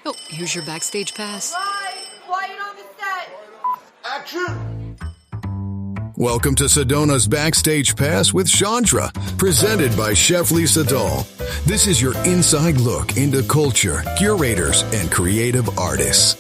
Oh, here's your Backstage pass. Right, quiet on the set. Action! Welcome to Sedona's Backstage Pass with Chandra, presented by Chef Lisa Dahl. This is your inside look into culture, curators, and creative artists.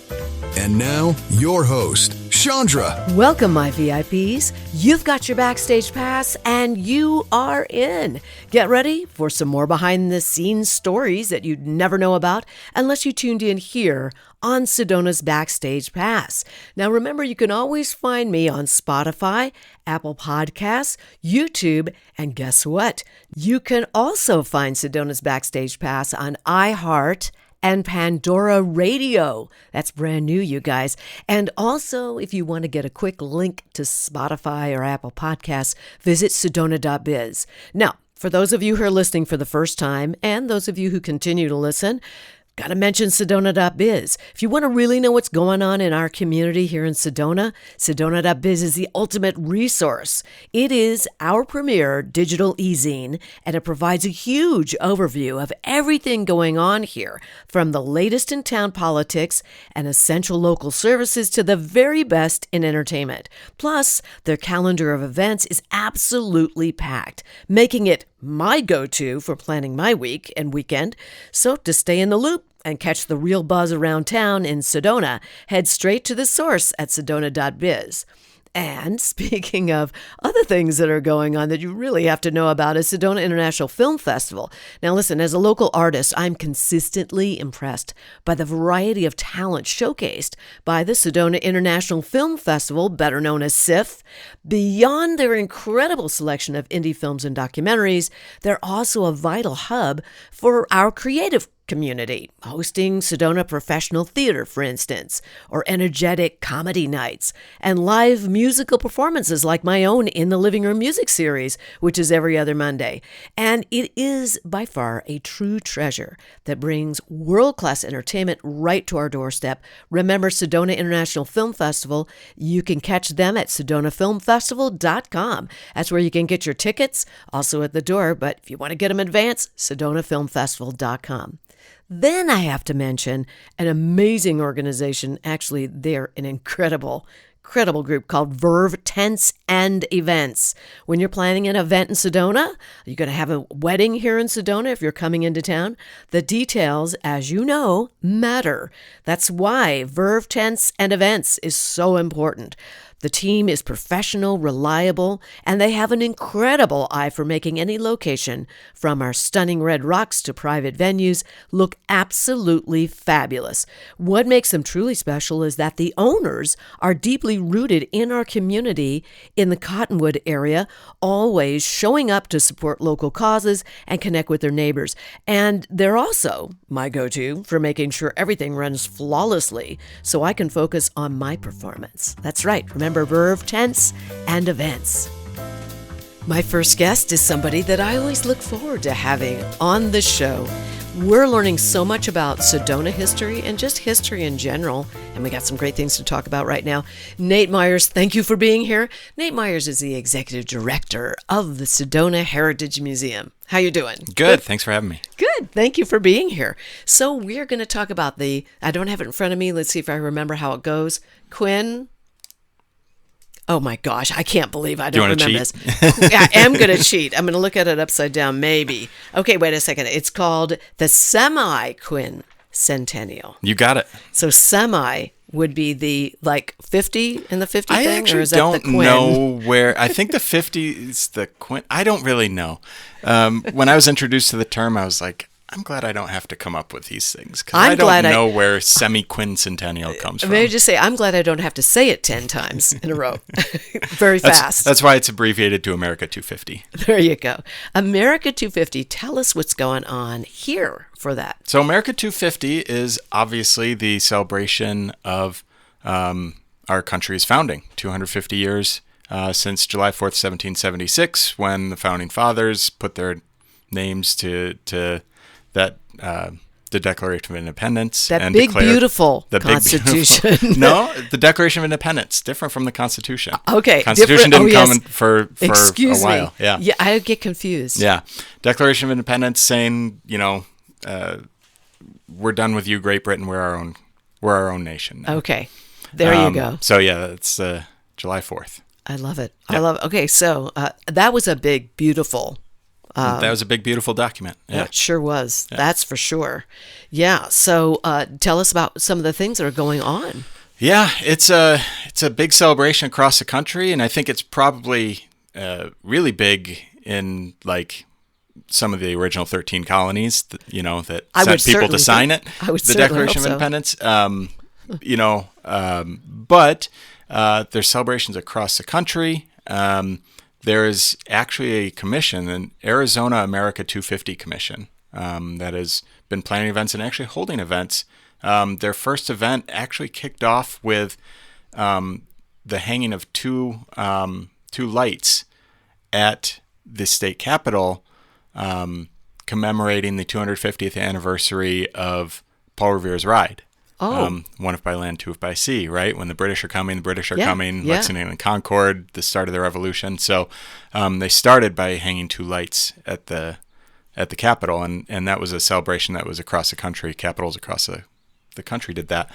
And now, your host, Chandra. Welcome, my VIPs. You've got your Backstage Pass, and you are in. Get ready for some more behind-the-scenes stories that you'd never know about unless you tuned in here on Sedona's Backstage Pass. Now, remember, you can always find me on Spotify, Apple Podcasts, YouTube, and guess what? You can also find Sedona's Backstage Pass on iHeart and Pandora Radio. That's brand new, you guys. And also, if you want to get a quick link to Spotify or Apple Podcasts, visit sedona.biz. Now, for those of you who are listening for the first time, and those of you who continue to listen, got to mention Sedona.biz. If you want to really know what's going on in our community here in Sedona, Sedona.biz is the ultimate resource. It is our premier digital e-zine, and it provides a huge overview of everything going on here, from the latest in town politics and essential local services to the very best in entertainment. Plus, their calendar of events is absolutely packed, making it my go-to for planning my week and weekend. So to stay in the loop and catch the real buzz around town in Sedona, head straight to the source at sedona.biz. And speaking of other things that are going on that you really have to know about is Sedona International Film Festival. Now listen, as a local artist, I'm consistently impressed by the variety of talent showcased by the Sedona International Film Festival, better known as SIFF. Beyond their incredible selection of indie films and documentaries, they're also a vital hub for our creative community, hosting Sedona Professional Theater, for instance, or energetic comedy nights, and live musical performances like my own In the Living Room music series, which is every other Monday. And it is by far a true treasure that brings world-class entertainment right to our doorstep. Remember Sedona International Film Festival. You can catch them at sedonafilmfestival.com. That's where you can get your tickets, also at the door, but if you want to get them in advance, sedonafilmfestival.com. Then I have to mention an amazing organization. Actually, they're an incredible group called Verve Tents and Events. When you're planning an event in Sedona, you're going to have a wedding here in Sedona if you're coming into town. The details, as you know, matter. That's why Verve Tents and Events is so important. The team is professional, reliable, and they have an incredible eye for making any location, from our stunning red rocks to private venues, look absolutely fabulous. What makes them truly special is that the owners are deeply rooted in our community in the Cottonwood area, always showing up to support local causes and connect with their neighbors. And they're also my go-to for making sure everything runs flawlessly so I can focus on my performance. That's right. Remember Verve Tents and Events. My first guest is somebody that I always look forward to having on the show. We're learning so much about Sedona history and just history in general, and we got some great things to talk about right now. Nate Meyers, thank you for being here. Nate Meyers is the executive director of the Sedona Heritage Museum. How you doing? Good. Thanks for having me. Good. Thank you for being here. So we're going to talk about I don't have it in front of me. Let's see if I remember how it goes. Quinn. Oh my gosh, I can't believe I don't remember this. I am going to cheat. I'm going to look at it upside down, maybe. Okay, wait a second. It's called the Semiquincentennial. You got it. So semi would be the 50 in the 50 I thing? actually or is that don't the quin? know where. I think the 50 is the quin. I don't really know. When I was introduced to the term, I was like, I'm glad I don't have to come up with these things, because I don't know where semiquincentennial comes from. May I just say, I'm glad I don't have to say it 10 times in a row. Very fast. That's why it's abbreviated to America 250. There you go. America 250. Tell us what's going on here for that. So America 250 is obviously the celebration of our country's founding, 250 years since July 4th, 1776, when the founding fathers put their names to that the Declaration of Independence. That big, beautiful Constitution. No, the Declaration of Independence, different from the Constitution. Okay. Constitution didn't come for Excuse a while. Me. Yeah. Yeah, I get confused. Yeah. Declaration of Independence saying, we're done with you, Great Britain. We're our own nation now. Okay. There you go. So yeah, that's July 4th. I love it. Yeah. I love it. Okay, so that was a big, beautiful. That was a big, beautiful document. Yeah. It sure was. Yeah. That's for sure. Yeah. So tell us about some of the things that are going on. Yeah, it's a big celebration across the country, and I think it's probably really big in like some of the original 13 colonies. That sent people to sign it. The Declaration of Independence. But there's celebrations across the country. There is actually a commission, an Arizona America 250 commission, that has been planning events and actually holding events. Their first event actually kicked off with the hanging of two lights at the state capitol, commemorating the 250th anniversary of Paul Revere's Ride. One if by land, two if by sea, right? When the British are coming, Lexington and Concord, the start of the Revolution. So they started by hanging two lights at the Capitol, and that was a celebration that was across the country. Capitals across the country did that.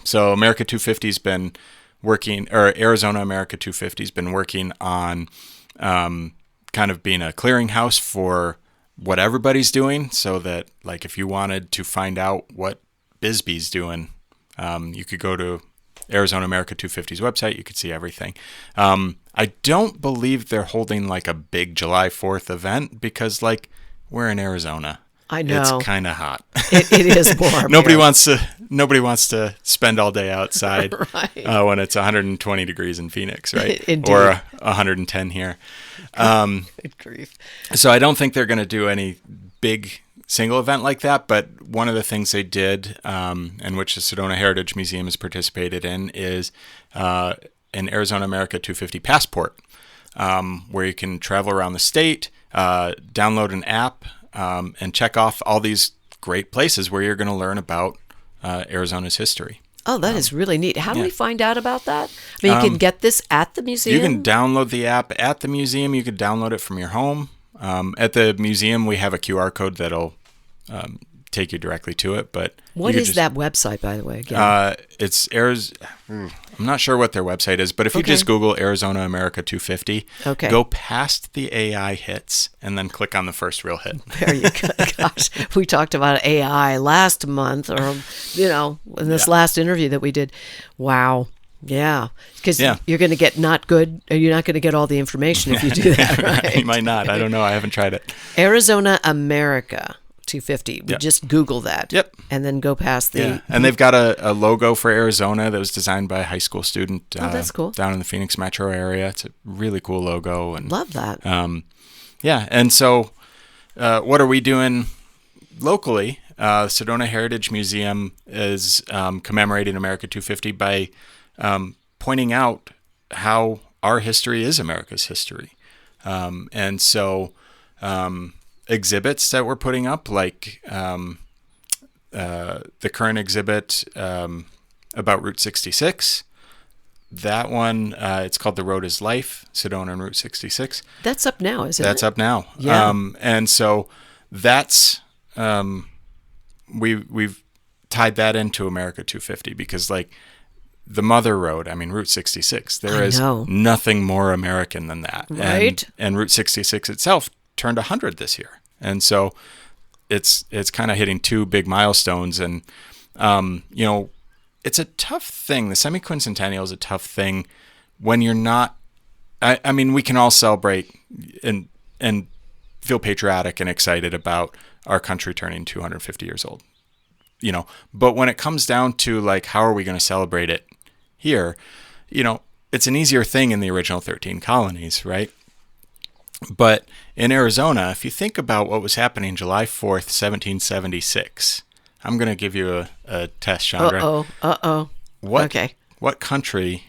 So America 250's been working, or Arizona America 250's been working on kind of being a clearinghouse for what everybody's doing, so that like if you wanted to find out what Bisbee's doing, you could go to Arizona America 250's website. You could see everything. I don't believe they're holding like a big July 4th event because like we're in Arizona. I know. It's kind of hot. It is warm. Nobody wants to spend all day outside right. When it's 120 degrees in Phoenix, right? Indeed. Or 110 here. Good grief. So I don't think they're going to do any big single event like that, but one of the things they did, and which the Sedona Heritage Museum has participated in, is an Arizona America 250 passport, where you can travel around the state, download an app, and check off all these great places where you're going to learn about Arizona's history. Oh, that is really neat. How do we find out about that? I mean, you can get this at the museum? You can download the app at the museum. You could download it from your home. At the museum, we have a QR code that'll take you directly to it. But what is that website, by the way? Again? It's I'm not sure what their website is, but if you just Google Arizona America 250, go past the AI hits and then click on the first real hit. There you go. Gosh, we talked about AI last month, or in this last interview that we did. Wow. Yeah, because you're going to get you're not going to get all the information if you do that, right? You might not. I don't know. I haven't tried it. Arizona America 250. We just Google that. Yep. And then go past the... Yeah, and they've got a logo for Arizona that was designed by a high school student that's cool. down in the Phoenix metro area. It's a really cool logo. And love that. And so what are we doing locally? Sedona Heritage Museum is commemorating America 250 by pointing out how our history is America's history. And so exhibits that we're putting up, like the current exhibit about Route 66. That one, it's called The Road is Life, Sedona and Route 66. That's up now, isn't it? That's up now. Yeah. And so that's, we've tied that into America 250 because like the Mother Road, Route 66, there is nothing more American than that. Right. And Route 66 itself turned 100 this year. And so it's kind of hitting two big milestones. And, it's a tough thing. The Semiquincentennial is a tough thing when you're not, we can all celebrate and feel patriotic and excited about our country turning 250 years old, but when it comes down to like, how are we going to celebrate it here? It's an easier thing in the original 13 colonies, right? But in Arizona, if you think about what was happening July 4th, 1776, I'm going to give you a test, Chandra. What country,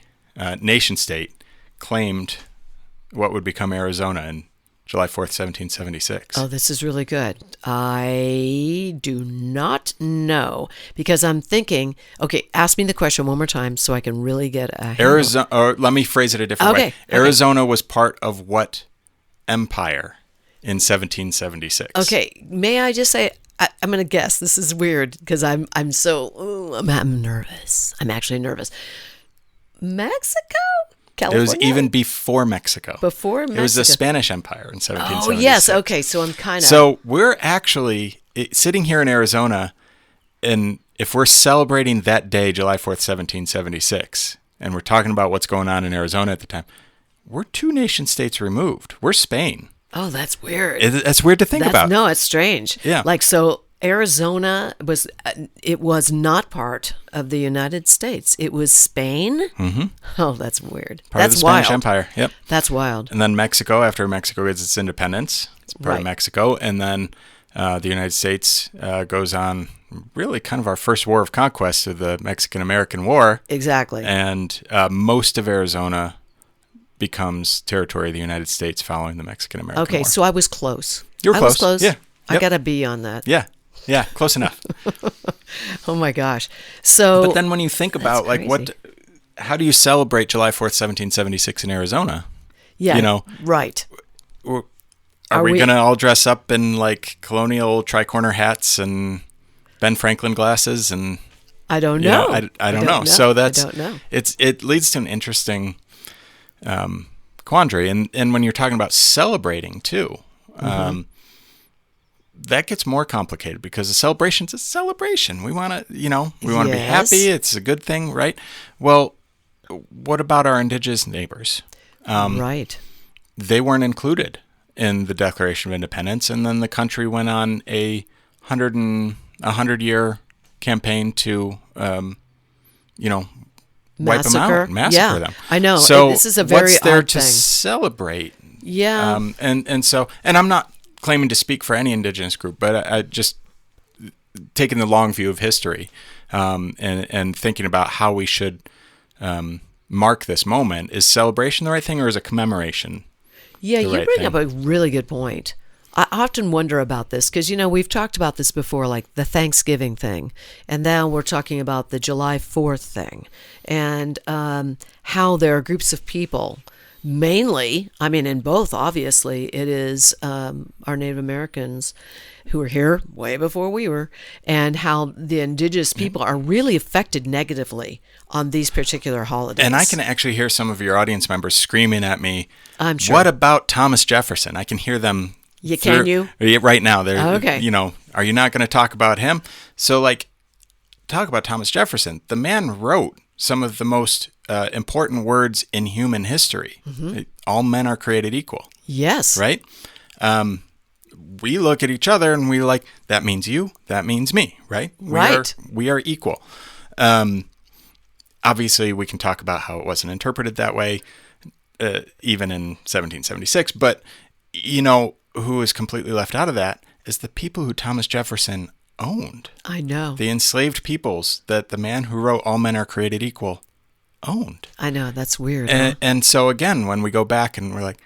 nation state, claimed what would become Arizona in July 4th, 1776? Oh, this is really good. I do not know because I'm thinking, ask me the question one more time so I can really get a handle. Arizona, or let me phrase it a different way. Arizona was part of what empire in 1776? Okay, may I just say, I'm going to guess. This is weird because I'm nervous. I'm actually nervous. Mexico? California? It was even before Mexico. Before Mexico. It was the Spanish Empire in 1776. Oh, yes. Okay, so I'm kind of... So we're actually sitting here in Arizona, and if we're celebrating that day, July 4th, 1776, and we're talking about what's going on in Arizona at the time, we're 2 nation states removed. We're Spain. Oh, that's weird. That's weird to think about. No, it's strange. Yeah. Like, so Arizona was not part of the United States. It was Spain? Mm-hmm. Oh, that's weird. Part That's of the Spanish wild. Empire. Yep. That's wild. And then Mexico, after Mexico gets its independence, it's part Right. of Mexico. And then the United States goes on really kind of our first war of conquest of the Mexican-American War. Exactly. And most of Arizona becomes territory of the United States following the Mexican-American War. Okay, so I was close. You were I close. was close. Yeah. I Yep. got a B on that. Yeah, close enough. Oh my gosh. So But then when you think about like how do you celebrate July 4th, 1776 in Arizona? yeah, you know, right. Are we going to all dress up in like colonial tri-corner hats and Ben Franklin glasses? And I don't you know. I don't know. So I that's don't know. it leads to an interesting quandary. And when you're talking about celebrating too, that gets more complicated because a celebration's a celebration. We want to, we want to be Yes. happy. It's a good thing, right? Well, what about our indigenous neighbors? Right. They weren't included in the Declaration of Independence, and then the country went on a 100-year campaign to, wipe them out, massacre them. I know. So This is a very what's there odd to thing. celebrate? Yeah. And I'm not claiming to speak for any indigenous group, but I just taking the long view of history and thinking about how we should mark this moment. Is celebration the right thing, or is a commemoration? Yeah, the you right bring thing? up a really good point. I often wonder about this because, we've talked about this before, like the Thanksgiving thing. And now we're talking about the July 4th thing and how there are groups of people, mainly, in both, obviously, it is our Native Americans who were here way before we were, and how the indigenous people are really affected negatively on these particular holidays. And I can actually hear some of your audience members screaming at me, I'm sure. what about Thomas Jefferson? I can hear them. Can you? Right now. They're, Okay. Are you not going to talk about him? So, talk about Thomas Jefferson. The man wrote some of the most important words in human history. Mm-hmm. All men are created equal. Yes. Right? We look at each other and we're like, that means you, that means me, right? Right. We are equal. Obviously, we can talk about how it wasn't interpreted that way, even in 1776. But, who is completely left out of that is the people who Thomas Jefferson owned. I know. The enslaved peoples that the man who wrote All Men Are Created Equal owned. I know. That's weird. And so, again, when we go back and we're like,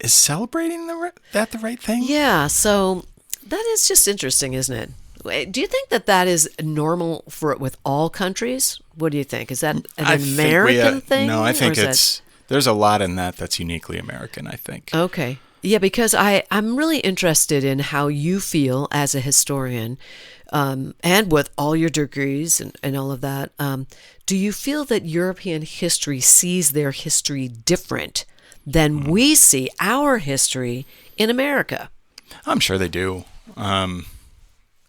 is celebrating that the right thing? Yeah, so that is just interesting, isn't it? Do you think that is normal with all countries? What do you think? Is that an American thing? No, I think or is there's a lot in that's uniquely American, I think. Okay. Yeah, because I'm really interested in how you feel as a historian, and with all your degrees and all of that. Do you feel that European history sees their history different than we see our history in America? I'm sure they do. Are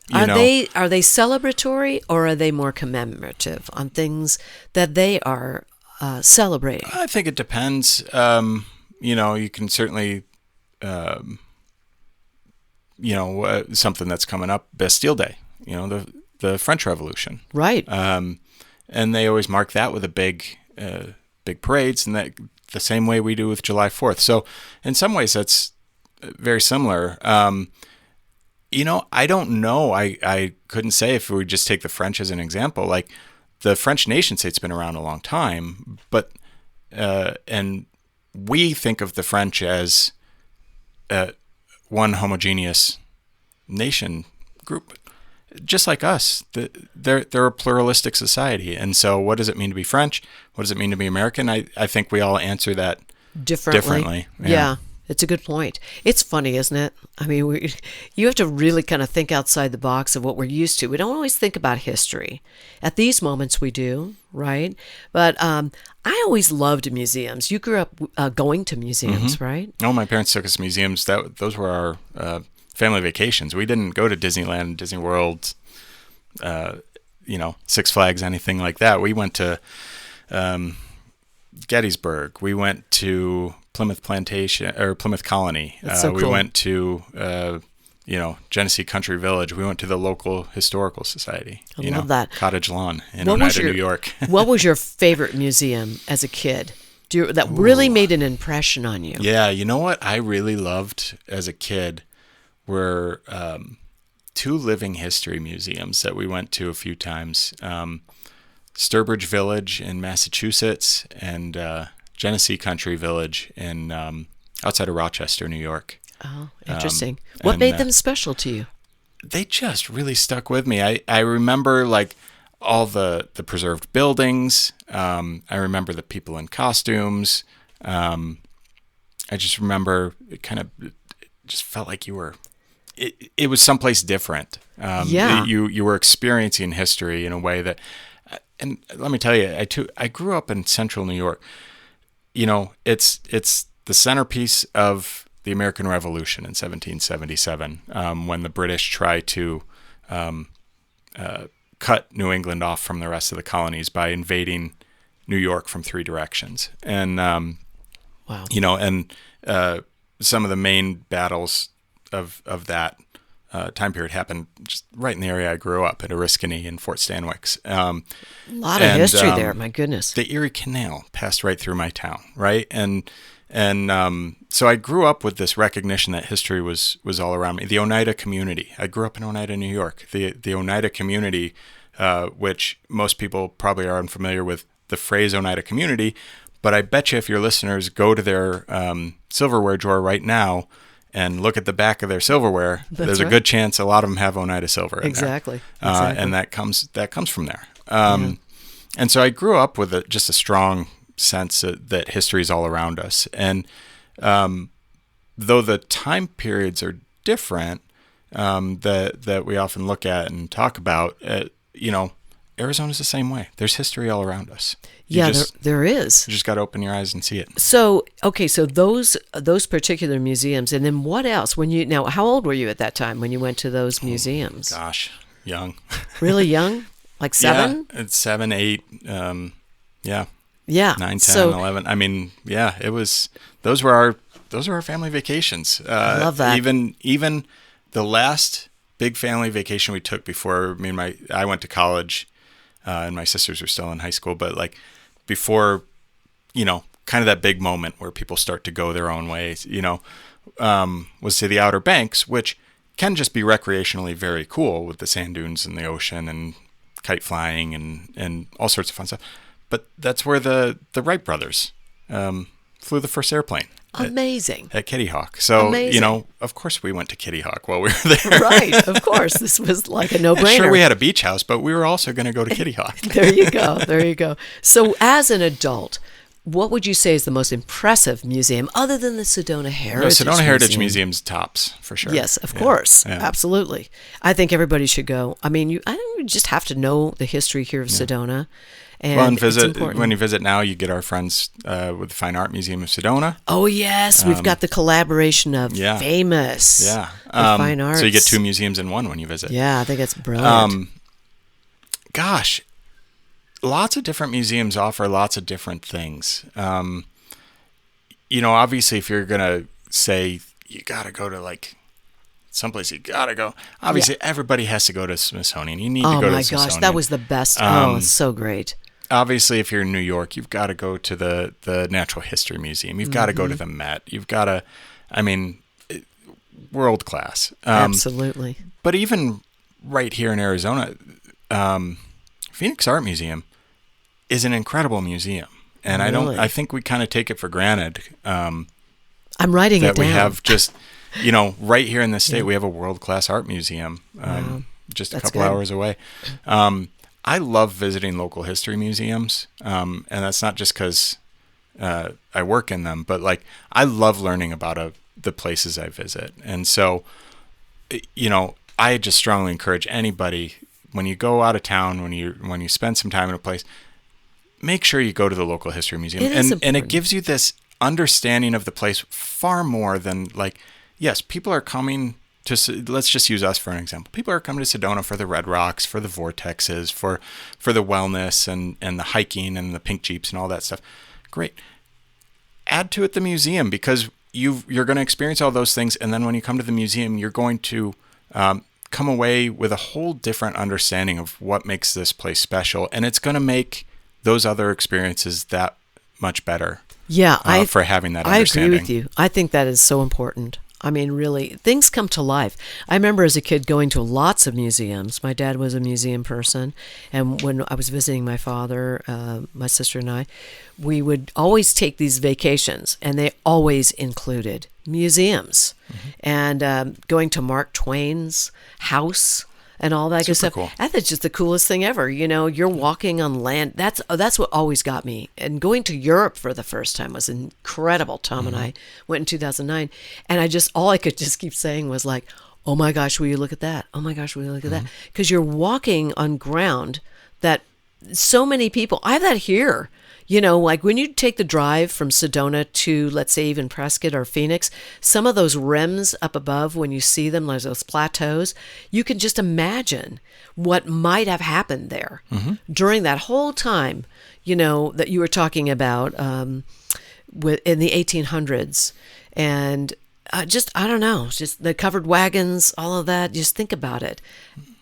they celebratory, or are they more commemorative on things that they are celebrating? I think it depends. You can certainly, something that's coming up, Bastille Day. The French Revolution. Right. And they always mark that with a big parades, and that the same way we do with July 4th. So in some ways that's very similar. I don't know. I couldn't say if we just take the French as an example. Like the French nation state's been around a long time, but and we think of the French as one homogeneous nation group. Just like us, they're a pluralistic society. And so what does it mean to be French? What does it mean to be American? I think we all answer that differently. Yeah. It's a good point. It's funny, isn't it? I mean, you have to really kind of think outside the box of what we're used to. We don't always think about history. At these moments, we do, right? But I always loved museums. You grew up going to museums, right? Oh, my parents took us to museums. Those were our family vacations. We didn't go to Disneyland, Disney World, Six Flags, anything like that. We went to Gettysburg. We went to Plymouth Plantation or Plymouth Colony. That's so cool. We went to Genesee Country Village. We went to the local historical society. I love that. Cottage Lawn in Oneida, New York. What was your favorite museum as a kid? That really made an impression on you? Yeah, you know what I really loved as a kid were two living history museums that we went to a few times. Sturbridge Village in Massachusetts and Genesee Country Village in outside of Rochester, New York. Oh, interesting. What made them special to you? They just really stuck with me. I remember like all the preserved buildings. I remember the people in costumes. I just remember it just felt like you were. It was someplace different. You were experiencing history in a way that. And let me tell you, I grew up in central New York. It's the centerpiece of the American Revolution in 1777, when the British tried to cut New England off from the rest of the colonies by invading New York from three directions. And wow, some of the main battles of that time period happened just right in the area I grew up at Oriskany and Fort Stanwix. A lot of history there, my goodness. The Erie Canal passed right through my town, right? And so I grew up with this recognition that history was all around me. The Oneida community. I grew up in Oneida, New York. The Oneida community, which most people probably are unfamiliar with the phrase Oneida community, but I bet you if your listeners go to their silverware drawer right now and look at the back of their silverware, there's a good chance a lot of them have Oneida silver in there. Exactly. And that comes from there. And so I grew up with just a strong sense that history is all around us. And though the time periods are different, that we often look at and talk about, Arizona's the same way. There's history all around us. There is. You just got to open your eyes and see it. So, okay, so those particular museums, and then what else? How old were you at that time when you went to those museums? Gosh, young. Really young? Like 7? Yeah, it's 7, 8, yeah. 9, 10, 11. I mean, yeah, it was. Those were our family vacations. I love that. Even the last big family vacation we took before I went to college, and my sisters were still in high school, but like before, kind of that big moment where people start to go their own ways, was to the Outer Banks, which can just be recreationally very cool with the sand dunes and the ocean and kite flying and all sorts of fun stuff. But that's where the Wright brothers flew the first airplane. Amazing. At Kitty Hawk. So, amazing. Of course we went to Kitty Hawk while we were there. Right, of course. This was like a no-brainer. Sure, we had a beach house, but we were also going to go to Kitty Hawk. There you go. So as an adult, what would you say is the most impressive museum other than the Sedona Heritage Museum? Sedona Heritage Museum's tops, for sure. Yes, of course. Yeah. Absolutely. I think everybody should go. I mean, I think you just have to know the history here of Sedona. And when you visit now, you get our friends with the Fine Art Museum of Sedona. Oh, yes. We've got the collaboration of famous fine arts. So you get two museums in one when you visit. Yeah, I think that's brilliant. Gosh, lots of different museums offer lots of different things. Obviously, if you're going to say you got to go to like someplace you got to go, obviously everybody has to go to Smithsonian. You need to go to the Smithsonian. Oh, my gosh, that was the best. It's so great. Obviously, if you're in New York, you've got to go to the Natural History Museum. You've got to go to the Met. You've got to, world class. Absolutely. But even right here in Arizona, Phoenix Art Museum is an incredible museum. And really? I think we kind of take it for granted. I'm writing it down. That we have just, right here in the state, we have a world-class art museum just a couple hours away. I love visiting local history museums, and that's not just because I work in them, but like I love learning about the places I visit. And so, I just strongly encourage anybody, when you go out of town, when you spend some time in a place, make sure you go to the local history museum. And it gives you this understanding of the place far more than like, yes, people are coming to, let's just use us for an example. People are coming to Sedona for the red rocks, for the vortexes, for the wellness and the hiking and the pink Jeeps and all that stuff. Great. Add to it the museum, because you're going to experience all those things. And then when you come to the museum, you're going to come away with a whole different understanding of what makes this place special. And it's going to make those other experiences that much better. Yeah, for having that understanding. I agree with you. I think that is so important. I mean, really, things come to life. I remember as a kid going to lots of museums. My dad was a museum person. And when I was visiting my father, my sister and I, we would always take these vacations, and they always included museums. And going to Mark Twain's house and all that good stuff. Cool. That's just the coolest thing ever. You're walking on land. That's what always got me. And going to Europe for the first time was incredible. Tom and I went in 2009, and all I could just keep saying was like, "Oh my gosh, will you look at that? Oh my gosh, will you look at that?" Because you're walking on ground that so many people. I have that here. Like when you take the drive from Sedona to, let's say, even Prescott or Phoenix, some of those rims up above, when you see them, like those plateaus, you can just imagine what might have happened there during that whole time, that you were talking about in the 1800s. And I don't know, just the covered wagons, all of that, just think about it.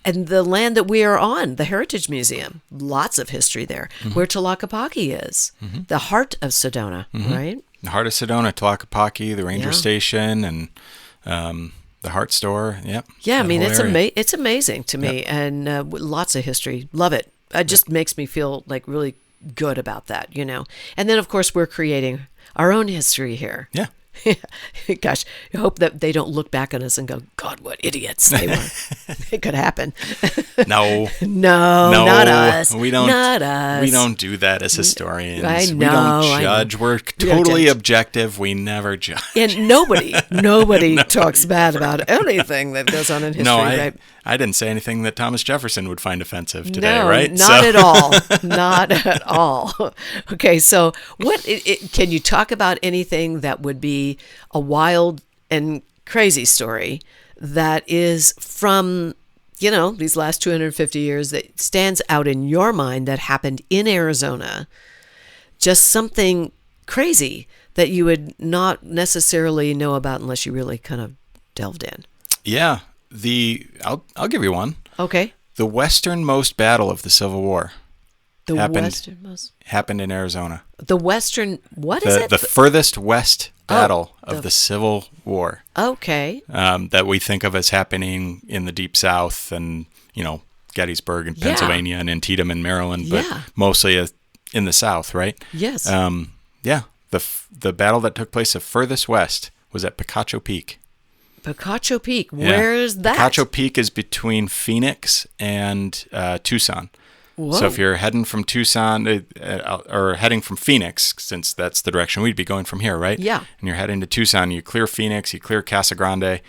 And the land that we are on, the Heritage Museum, lots of history there, where Tlaquepaque is, the heart of Sedona, right? The heart of Sedona, Tlaquepaque, the ranger station, and the Heart Store. Yep. Yeah, I mean, it's amazing to me, and lots of history. Love it. It just makes me feel like really good about that, And then, of course, we're creating our own history here. Yeah. Gosh, I hope that they don't look back on us and go, God, what idiots they were. It could happen. No, not us. We don't. Not us. We don't do that as historians. I know. We don't judge. We're totally objective. We never judge. And nobody talks bad about anything that goes on in history. No, right? I didn't say anything that Thomas Jefferson would find offensive today, no, right? Not at all. Not at all. Okay, so can you talk about anything that would be a wild and crazy story that is from, these last 250 years that stands out in your mind that happened in Arizona? Just something crazy that you would not necessarily know about unless you really kind of delved in. Yeah. I'll give you one. Okay. The westernmost battle of the Civil War happened in Arizona. The western, what is it? The furthest west battle of the Civil War. Okay. That we think of as happening in the Deep South and, Gettysburg in Pennsylvania and Antietam in Maryland, but mostly in the South, right? Yes. The battle that took place the furthest west was at Picacho Peak. Picacho Peak. Where is that? Picacho Peak is between Phoenix and Tucson. Whoa. So if you're heading from Tucson or heading from Phoenix, since that's the direction we'd be going from here, right? Yeah. And you're heading to Tucson, you clear Phoenix, you clear Casa Grande,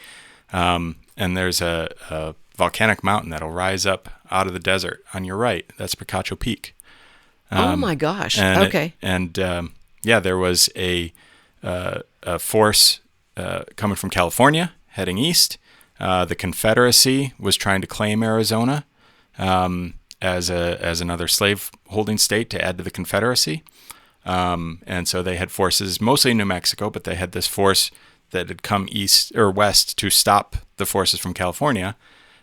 and there's a volcanic mountain that'll rise up out of the desert on your right. That's Picacho Peak. Oh my gosh. Okay. There was a force coming from California heading east. The Confederacy was trying to claim Arizona as another slave-holding state to add to the Confederacy. And so they had forces mostly in New Mexico, but they had this force that had come east or west to stop the forces from California,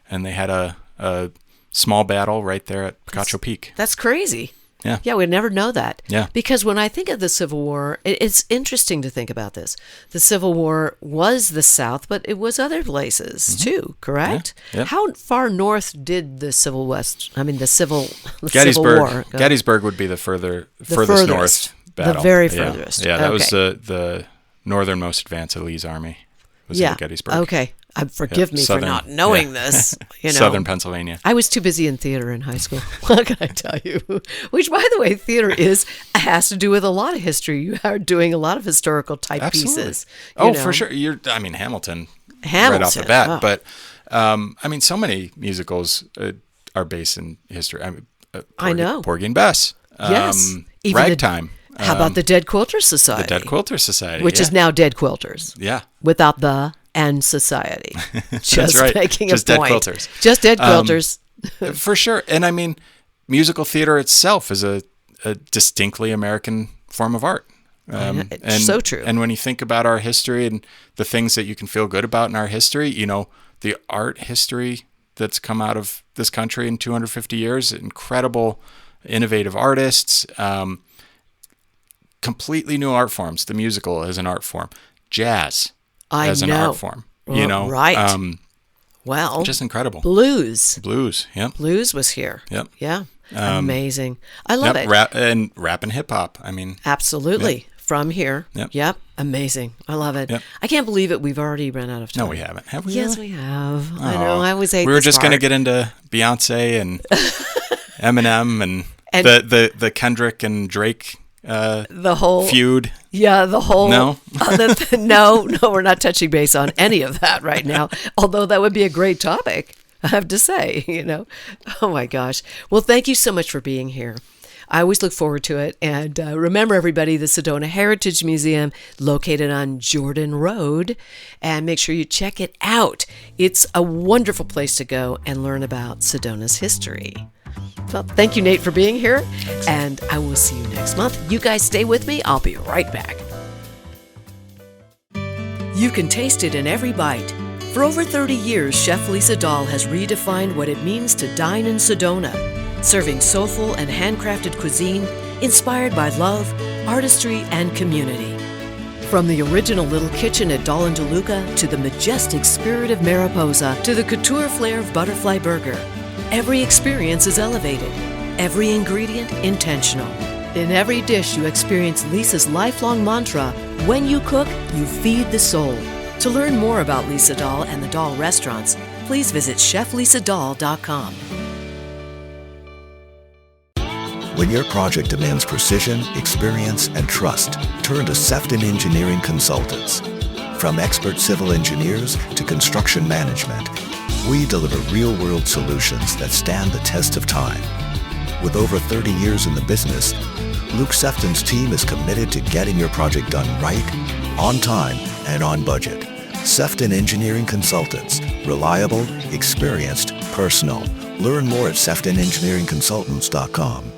and they had a small battle right there at Picacho Peak. That's crazy. Yeah. Yeah, we'd never know that. Yeah. Because when I think of the Civil War, it's interesting to think about this. The Civil War was the South, but it was other places too, correct? Yeah. Yep. How far north did the Civil Civil War go? Gettysburg would be the furthest north battle. The very furthest. Yeah, that was the northernmost advance of Lee's army. Was at Gettysburg. Forgive me for not knowing this. Southern Pennsylvania. I was too busy in theater in high school. What can I tell you? Which, by the way, theater has to do with a lot of history. You are doing a lot of historical type pieces. For sure. Hamilton right off the bat. But, so many musicals are based in history. I know. Porgy and Bess. Yes. Ragtime. How about the Dead Quilters Society? The Dead Quilters Society. Which is now Dead Quilters. Yeah. Without the and society. Just That's right. making Just a Dead point. Quilters. Just Dead Quilters. For sure. And musical theater itself is a distinctly American form of art. It's so true. And when you think about our history and the things that you can feel good about in our history, the art history that's come out of this country in 250 years, incredible, innovative artists, completely new art forms. The musical is an art form. Jazz as an art form. Right. Well, just incredible. Blues. Yep. Blues was here. Yep. Yeah. Amazing. I love it. Rap and hip hop. Absolutely. Yep. From here. Yep. Amazing. I love it. Yep. I can't believe it. We've already run out of time. No, we haven't. Have we? Yes, really? we have. Oh. I know. I always hate We were this just going to part. get into Beyonce and Eminem and the Kendrick and Drake the whole feud. Yeah, the whole. No? No, we're not touching base on any of that right now. Although that would be a great topic, I have to say, Oh my gosh. Well, thank you so much for being here. I always look forward to it. And remember, everybody, the Sedona Heritage Museum, located on Jordan Road. And make sure you check it out. It's a wonderful place to go and learn about Sedona's history. Well, thank you, Nate, for being here. And I will see you next month. You guys stay with me. I'll be right back. You can taste it in every bite. For over 30 years, Chef Lisa Dahl has redefined what it means to dine in Sedona, serving soulful and handcrafted cuisine inspired by love, artistry, and community. From the original little kitchen at Dahl and DeLuca to the majestic Spirit of Mariposa to the couture flair of Butterfly Burger, every experience is elevated, every ingredient intentional. In every dish, you experience Lisa's lifelong mantra, when you cook, you feed the soul. To learn more about Lisa Dahl and the Dahl restaurants, please visit cheflisadahl.com. When your project demands precision, experience, and trust, turn to Sefton Engineering Consultants. From expert civil engineers to construction management, we deliver real-world solutions that stand the test of time. With over 30 years in the business, Luke Sefton's team is committed to getting your project done right, on time, and on budget. Sefton Engineering Consultants. Reliable, experienced, personal. Learn more at seftonengineeringconsultants.com.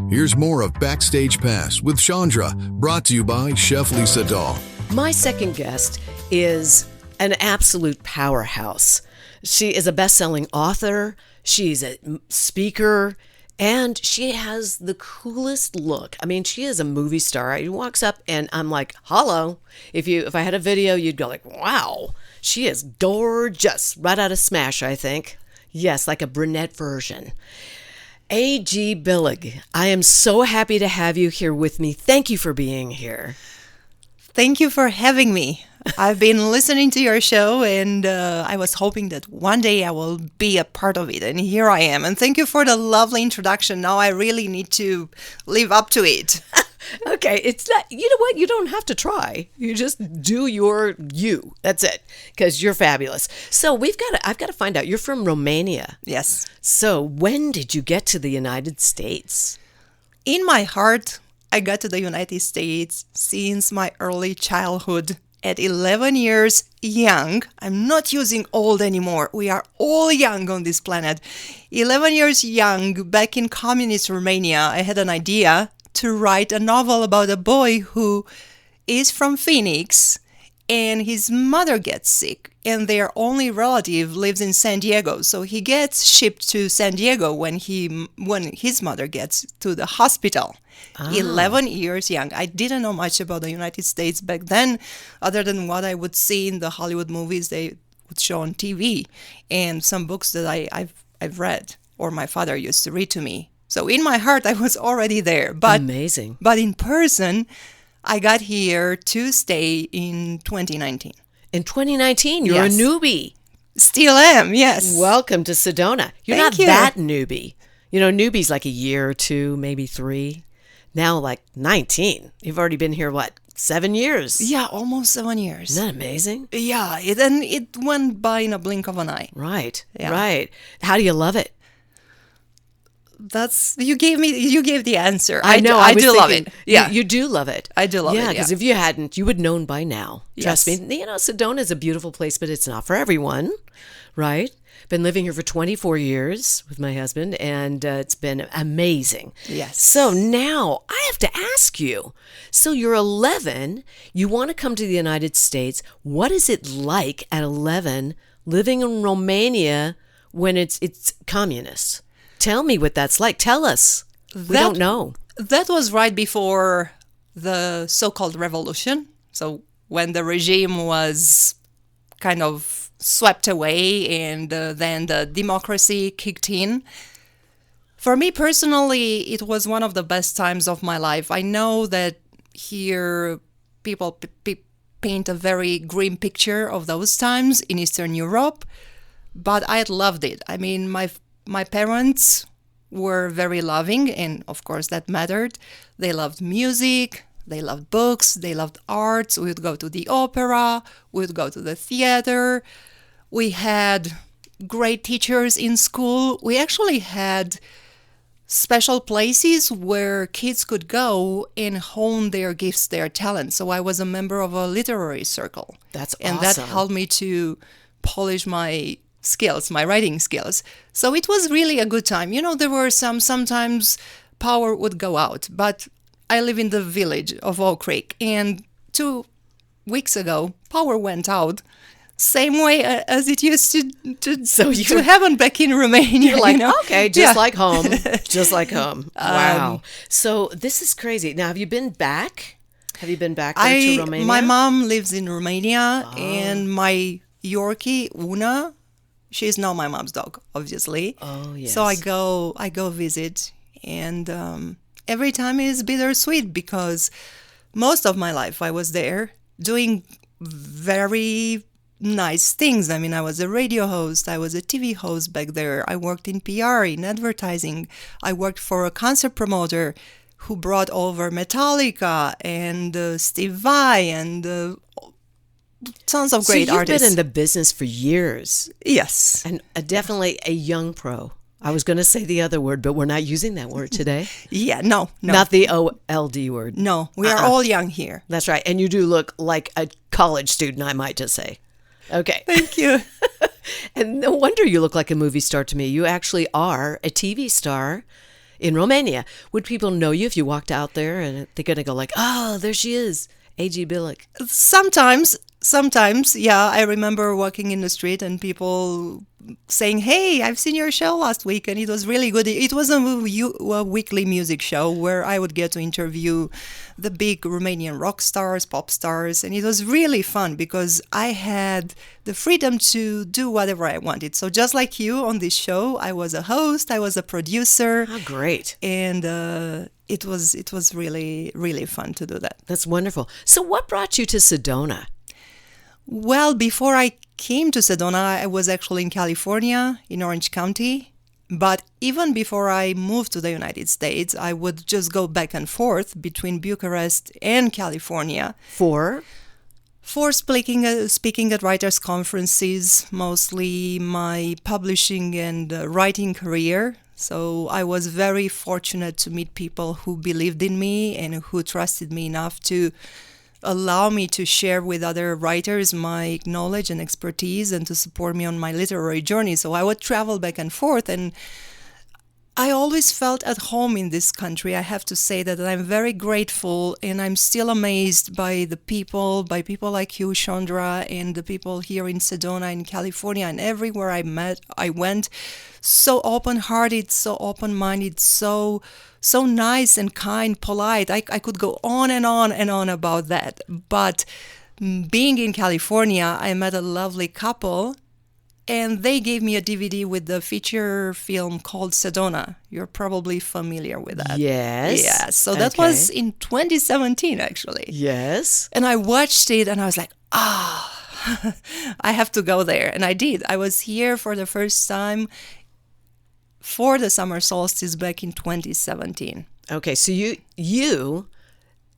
Here's more of Backstage Pass with Chandra, brought to you by Chef Lisa Dahl. My second guest is an absolute powerhouse. She is a best-selling author, she's a speaker, and she has the coolest look. She is a movie star. She walks up and I'm like, hello. If I had a video, you'd go like, wow, she is gorgeous. Right out of Smash, I think. Yes, like a brunette version. A.G. Billig, I am so happy to have you here with me. Thank you for being here. Thank you for having me. I've been listening to your show, and I was hoping that one day I will be a part of it, and here I am. And thank you for the lovely introduction. Now I really need to live up to it. Okay, it's not, you know what? You don't have to try. You just do you. That's it, because you're fabulous. So I've got to find out. You're from Romania. Yes. So when did you get to the United States? In my heart, I got to the United States since my early childhood. At 11 years young, I'm not using old anymore. We are all young on this planet. 11 years young, back in communist Romania, I had an idea to write a novel about a boy who is from Phoenix and his mother gets sick and their only relative lives in San Diego. So he gets shipped to San Diego when his mother gets to the hospital. 11 years young. I didn't know much about the United States back then, other than what I would see in the Hollywood movies they would show on TV and some books that I've read or my father used to read to me. So in my heart, I was already there. But amazing. But in person, I got here to stay in 2019. In 2019, you're Yes. a newbie. Still am, yes. Welcome to Sedona. You're Thank not you. that newbie. You know, newbie's like a year or two, maybe 3. Now, like 19. You've already been here, what, 7 years? Yeah, almost 7 years. Isn't that amazing? Yeah, it went by in a blink of an eye. Right, Yeah. right. How do you love it? You gave the answer. I know. I was do love thinking, it. Yeah. You do love it. I do love it, Yeah, yeah. because if you hadn't, you would have known by now. Trust Yes. me. You know, Sedona is a beautiful place, but it's not for everyone, right? Been living here for 24 years with my husband, and it's been amazing. Yes. So now I have to ask you. So you're 11. You want to come to the United States. What is it like at 11 living in Romania when it's communist? Tell me what that's like. Tell us. We don't know. That was right before the so-called revolution. So when the regime was kind of swept away and then the democracy kicked in. For me personally, it was one of the best times of my life. I know that here people paint a very grim picture of those times in Eastern Europe, but I loved it. I mean, my parents were very loving, and of course that mattered. They loved music, they loved books, they loved arts. We would go to the opera, we would go to the theater. We had great teachers in school. We actually had special places where kids could go and hone their gifts, their talents. So I was a member of a literary circle. That's and that awesome. helped me to polish my skills, my writing skills. So it was really a good time. You know, there were sometimes power would go out, but I live in the village of Oak Creek, and 2 weeks ago, power went out. Same way as it used to happen back in Romania. You're like, you know? okay, just like home. Just like home. Wow. So this is crazy. Now, have you been back? Have you been back to Romania? My mom lives in Romania, and my Yorkie, Una, she's now my mom's dog, obviously. Oh, yes. So I go visit, and every time is bittersweet because most of my life I was there doing very nice things. I mean, I was a radio host, I was a TV host back there. I worked in PR, in advertising. I worked for a concert promoter who brought over Metallica and Steve Vai and tons of great so you've artists. been in the business for years. Yes. And definitely a young pro. I was going to say the other word, but we're not using that word today. Yeah, no. Not the OLD word. No, we are all young here. That's right. And you do look like a college student, I might just say. Okay. Thank you. And no wonder you look like a movie star to me. You actually are a TV star in Romania. Would people know you if you walked out there and they're going to go like, oh, there she is, A.G. Billig? Sometimes, yeah. I remember walking in the street and people saying, hey, I've seen your show last week and it was really good. It was a weekly music show where I would get to interview the big Romanian rock stars, pop stars, and it was really fun because I had the freedom to do whatever I wanted. So just like you on this show, I was a host, I was a producer. Oh, great. And it was really, really fun to do that. That's wonderful. So what brought you to Sedona? Well, before I came to Sedona, I was actually in California, in Orange County. But even before I moved to the United States, I would just go back and forth between Bucharest and California. For speaking at writers' conferences, mostly my publishing and writing career. So I was very fortunate to meet people who believed in me and who trusted me enough to allow me to share with other writers my knowledge and expertise and to support me on my literary journey. So I would travel back and forth, and I always felt at home in this country. I have to say that I'm very grateful, and I'm still amazed by people like you, Chandra, and the people here in Sedona, in California, and everywhere I went. So open-hearted, so open-minded, so nice and kind, polite. I could go on and on and on about that. But being in California, I met a lovely couple, and they gave me a DVD with the feature film called Sedona. You're probably familiar with that. Yes. Yeah, so that Okay. was in 2017, actually. Yes. And I watched it, and I was like, I have to go there. And I did. I was here for the first time for the summer solstice back in 2017. Okay, so you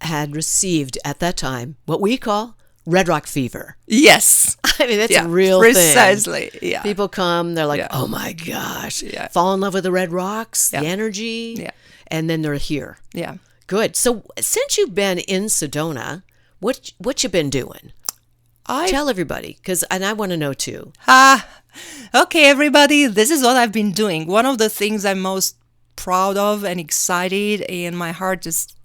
had received at that time what we call Red Rock fever. Yes. I mean, that's Yeah, a real precisely. thing. Yeah. People come, they're like, Yeah. oh my gosh, Yeah. fall in love with the Red Rocks, Yeah. the energy, Yeah. and then they're here. Yeah. Good. So since you've been in Sedona, what you been doing? Tell everybody, and I want to know too. Okay, everybody, this is what I've been doing. One of the things I'm most proud of and excited, and my heart just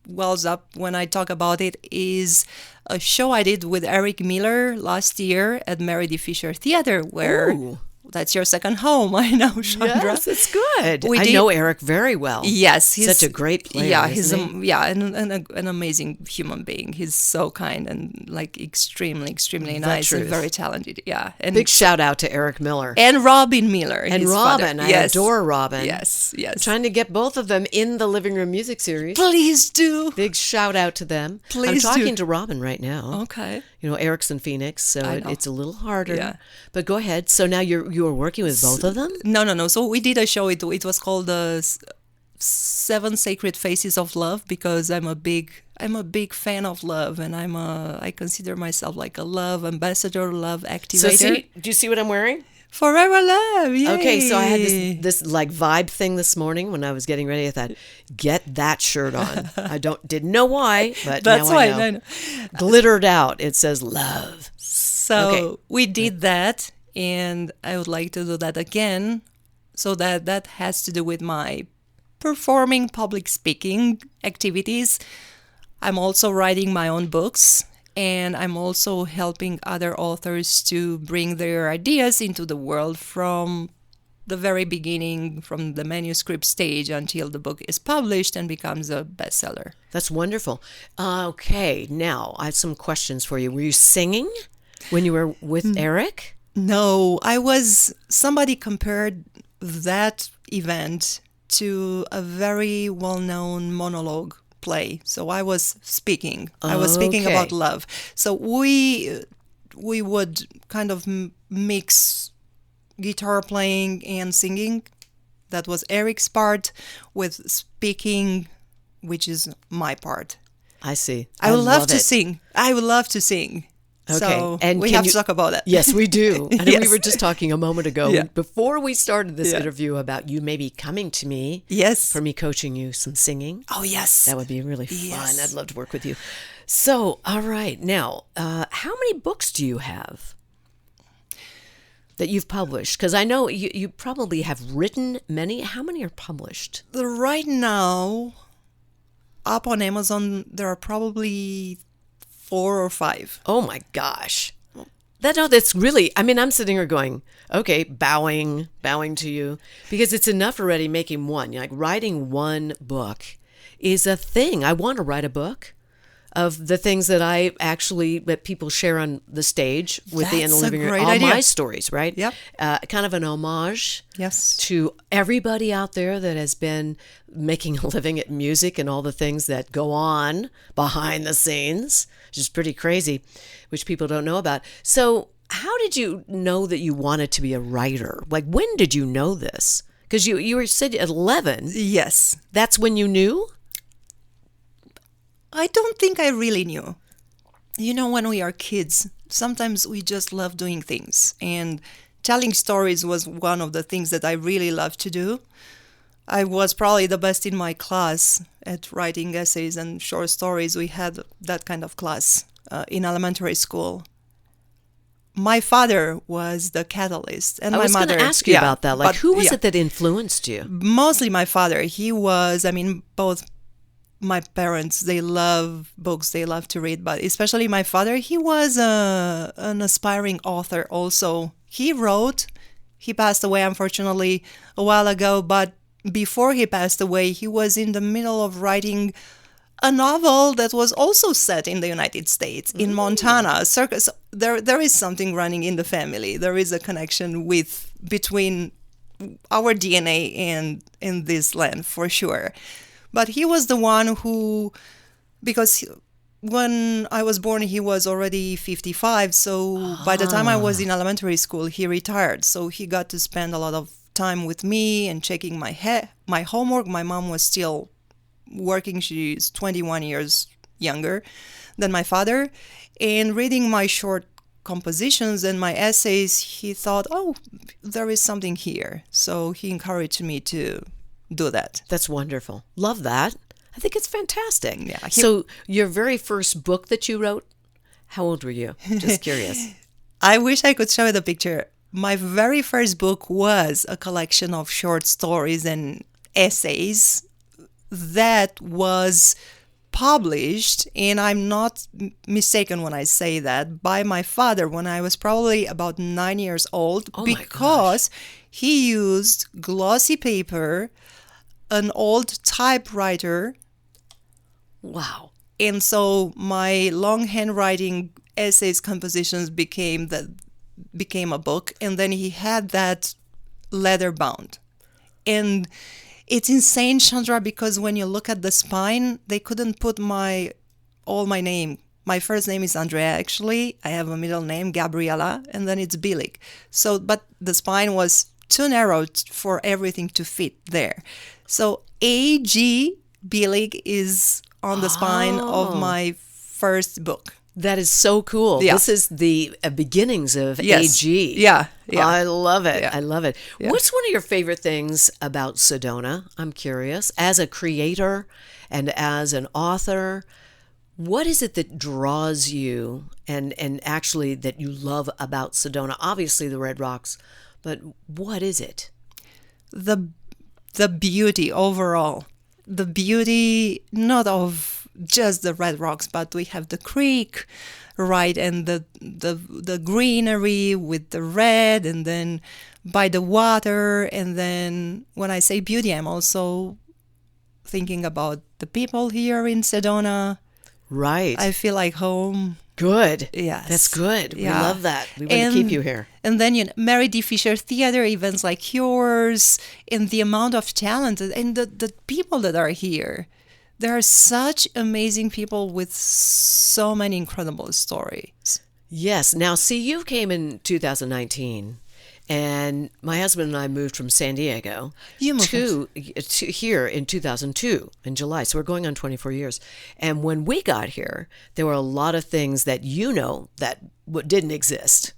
wells up when I talk about it, is a show I did with Eric Miller last year at Meredith Fisher Theater, where Ooh. that's your second home. I know, Chandra. Yes, it's good. We I did- know Eric very well. Yes, he's Such a great player. Yeah, isn't he? an amazing human being. He's so kind and like extremely nice and truth. very talented. Yeah, and Big shout out to Eric Miller. and Robin Miller And his Robin. father. I adore Robin. Yes, yes. Trying to get both of them in the Living Room Music Series. Please do. Big shout out to them. Please I'm talking do. to Robin right now. Okay. You know, Eric's in Phoenix, so I know. it's a little harder. Yeah. But go ahead. So now you are working with both of them? No. So we did a show. It was called the Seven Sacred Faces of Love, because I'm a big fan of love, and I consider myself like a love ambassador, love activator. So do you see what I'm wearing? Forever love. Yay. Okay, so I had this like vibe thing this morning when I was getting ready. I thought, get that shirt on. I didn't know why, but That's now why. I know. No. Glittered out. It says love. So Okay. we did that, and I would like to do that again. So that has to do with my performing public speaking activities. I'm also writing my own books, and I'm also helping other authors to bring their ideas into the world from the very beginning, from the manuscript stage until the book is published and becomes a bestseller. That's wonderful. Okay, now I have some questions for you. Were you singing when you were with Eric? No, somebody compared that event to a very well-known monologue play. So I was speaking. I was speaking Okay. about love. So we would kind of mix guitar playing and singing. That was Eric's part, with speaking, which is my part. I see. I would love to it. sing. I would love to sing. Okay, So and we can have you- to talk about that. Yes, we do. And we Yes. were just talking a moment ago Yeah. before we started this Yeah. interview about you maybe coming to me Yes. for me coaching you some singing. Oh, yes. That would be really fun. Yes. I'd love to work with you. So, all right. Now, how many books do you have that you've published? Because I know you probably have written many. How many are published? Right now, up on Amazon, there are probably 4 or 5. Oh my gosh. That's really, I mean, I'm sitting here going, okay, bowing to you, because it's enough already making one. Like writing one book is a thing. I want to write a book of the things that people share on the stage with the in the That's a living room. great All idea. my stories, right? Yep. Kind of an homage Yes. to everybody out there that has been making a living at music and all the things that go on behind the scenes, which is pretty crazy, which people don't know about. So how did you know that you wanted to be a writer? Like, when did you know this? Because you said at 11. Yes. That's when you knew? I don't think I really knew. You know, when we are kids, sometimes we just love doing things. And telling stories was one of the things that I really loved to do. I was probably the best in my class at writing essays and short stories. We had that kind of class in elementary school. My father was the catalyst, and I my was going mother. to ask you about that. Like, but, who was yeah. it that influenced you? Mostly my father. He was, both my parents, they love books, they love to read, but especially my father, he was an aspiring author also. He passed away, unfortunately, a while ago, but before he passed away, he was in the middle of writing a novel that was also set in the United States, in Montana. Circus. There is something running in the family. There is a connection between our DNA and in this land, for sure. But he was the one who, because when I was born, he was already 55. So by the time I was in elementary school, he retired. So he got to spend a lot of time with me and checking my homework. My mom was still working. She's 21 years younger than my father. And reading my short compositions and my essays, he thought, oh, there is something here. So he encouraged me to do that. That's wonderful. Love that. I think it's fantastic. Yeah. So your very first book that you wrote, how old were you? Just curious. I wish I could show you the picture. My very first book was a collection of short stories and essays that was published, and I'm not mistaken when I say that, by my father when I was probably about 9 years old, because he used glossy paper, an old typewriter. Wow. And so my long handwriting essays, compositions became a book, and then he had that leather bound. And it's insane, Chandra, because when you look at the spine, they couldn't put my name. My first name is Andrea, actually. I have a middle name, Gabriela, and then it's Billig. So, but the spine was too narrow for everything to fit there. So A.G. Billig is on the spine of my first book. That is so cool. Yeah. This is the beginnings of Yes. AG. Yeah. I love it. Yeah. I love it. Yeah. What's one of your favorite things about Sedona? I'm curious. As a creator and as an author, what is it that draws you and actually that you love about Sedona? Obviously the Red Rocks, but what is it? The beauty overall. The beauty not of just the Red Rocks, but we have the creek, right, and the greenery with the red, and then by the water. And then when I say beauty, I'm also thinking about the people here in Sedona. Right. I feel like home. Good. Yes. That's good. Yeah. We love that. We want to keep you here. And then, Mary D. Fisher Theater, events like yours, and the amount of talent and the people that are here. There are such amazing people with so many incredible stories. Yes. Now, see, you came in 2019, and my husband and I moved from San Diego to here in 2002 in July. So we're going on 24 years. And when we got here, there were a lot of things that that didn't exist.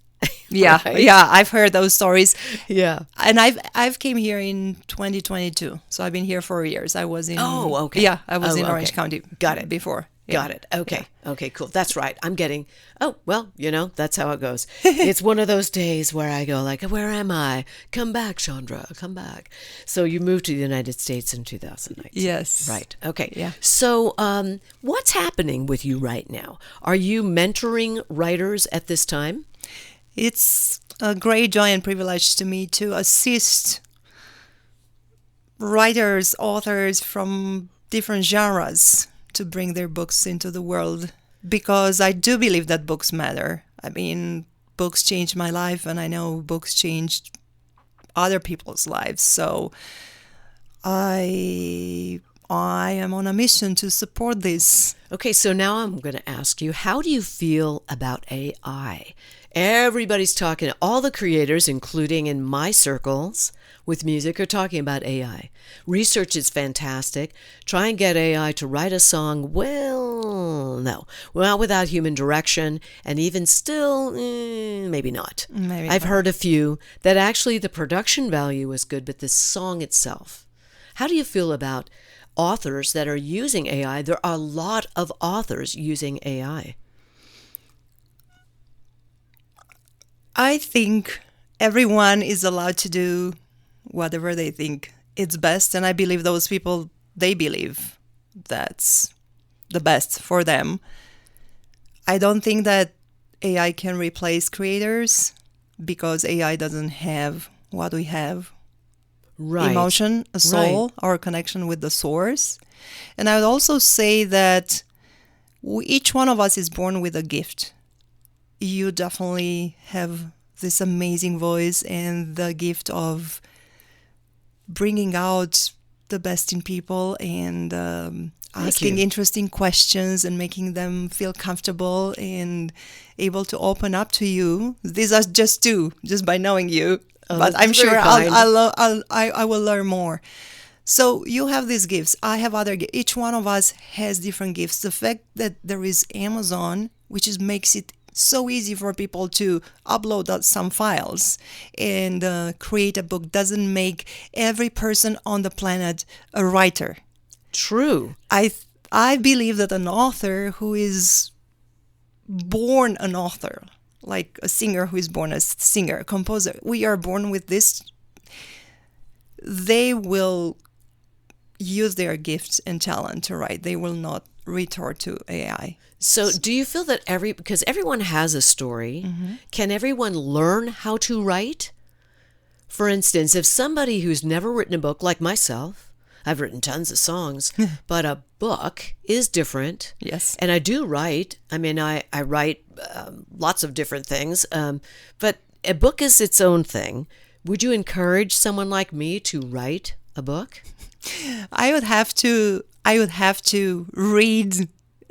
Yeah, Right? yeah, I've heard those stories. Yeah. And I've came here in 2022, so I've been here for years. I was in okay. I was in Orange County. Got it. Before. Got it. Okay. Yeah. Okay, cool. That's right. I'm getting, that's how it goes. It's one of those days where I go like, where am I? Come back, Chandra, come back. So you moved to the United States in 2019. Yes. Right. Okay. Yeah. So what's happening with you right now? Are you mentoring writers at this time? It's a great joy and privilege to me to assist writers, authors from different genres to bring their books into the world, because I do believe that books matter. I mean, books changed my life, and I know books changed other people's lives. So I am on a mission to support this. Okay, so now I'm going to ask you, how do you feel about AI? Everybody's talking, all the creators, including in my circles with music, are talking about AI. Research is fantastic. Try and get AI to write a song. Well, no. Well, without human direction, and even still, maybe not. I've heard a few that actually the production value is good, but the song itself. How do you feel about authors that are using AI? There are a lot of authors using AI. I think everyone is allowed to do whatever they think it's best, and I believe those people, they believe that's the best for them. I don't think that AI can replace creators, because AI doesn't have what we have. Right. Emotion, a soul, Right. our connection with the source. And I would also say that each one of us is born with a gift. You definitely have this amazing voice and the gift of bringing out the best in people. And asking interesting questions and making them feel comfortable and able to open up to you. These are just two, just by knowing you. But I'm sure I will learn more. So you have these gifts. I have other gifts. Each one of us has different gifts. The fact that there is Amazon, which makes it so easy for people to upload some files and create a book, doesn't make every person on the planet a writer. True. I believe that an author who is born an author, like a singer who is born a singer, a composer, we are born with this. They will use their gifts and talent to write. They will not retort to AI. So do you feel that because everyone has a story, can everyone learn how to write? For instance, if somebody who's never written a book, like myself, I've written tons of songs, but a book is different. Yes. And I do write. I mean, I write lots of different things, but a book is its own thing. Would you encourage someone like me to write a book? I would have to read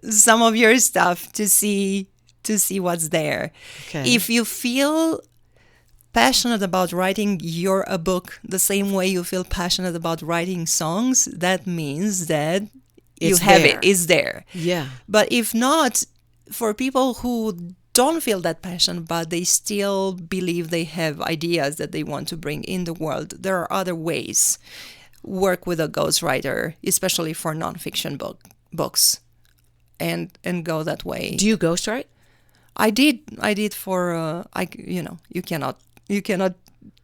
some of your stuff to see what's there. Okay. If you feel passionate about writing a book the same way you feel passionate about writing songs, that means that it's there. Yeah. But if not, for people who don't feel that passion, but they still believe they have ideas that they want to bring in the world, there are other ways. Work with a ghostwriter, especially for nonfiction books, and go that way. Do you ghostwrite? I did for you cannot.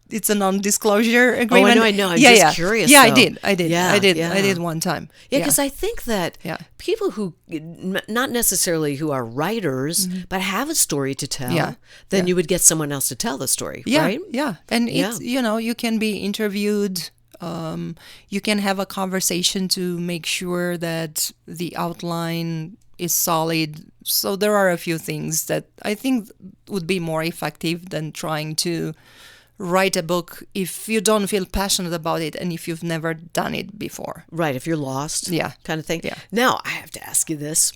It's a non-disclosure agreement. Oh, I know. I'm just curious. Yeah, though. I did one time. Yeah, because I think that people who, not necessarily who are writers, but have a story to tell, then you would get someone else to tell the story, right? Yeah, and it's, you can be interviewed. You can have a conversation to make sure that the outline is solid. So there are a few things that I think would be more effective than trying to write a book if you don't feel passionate about it and if you've never done it before. Right, if you're lost, kind of thing. Yeah. Now, I have to ask you this.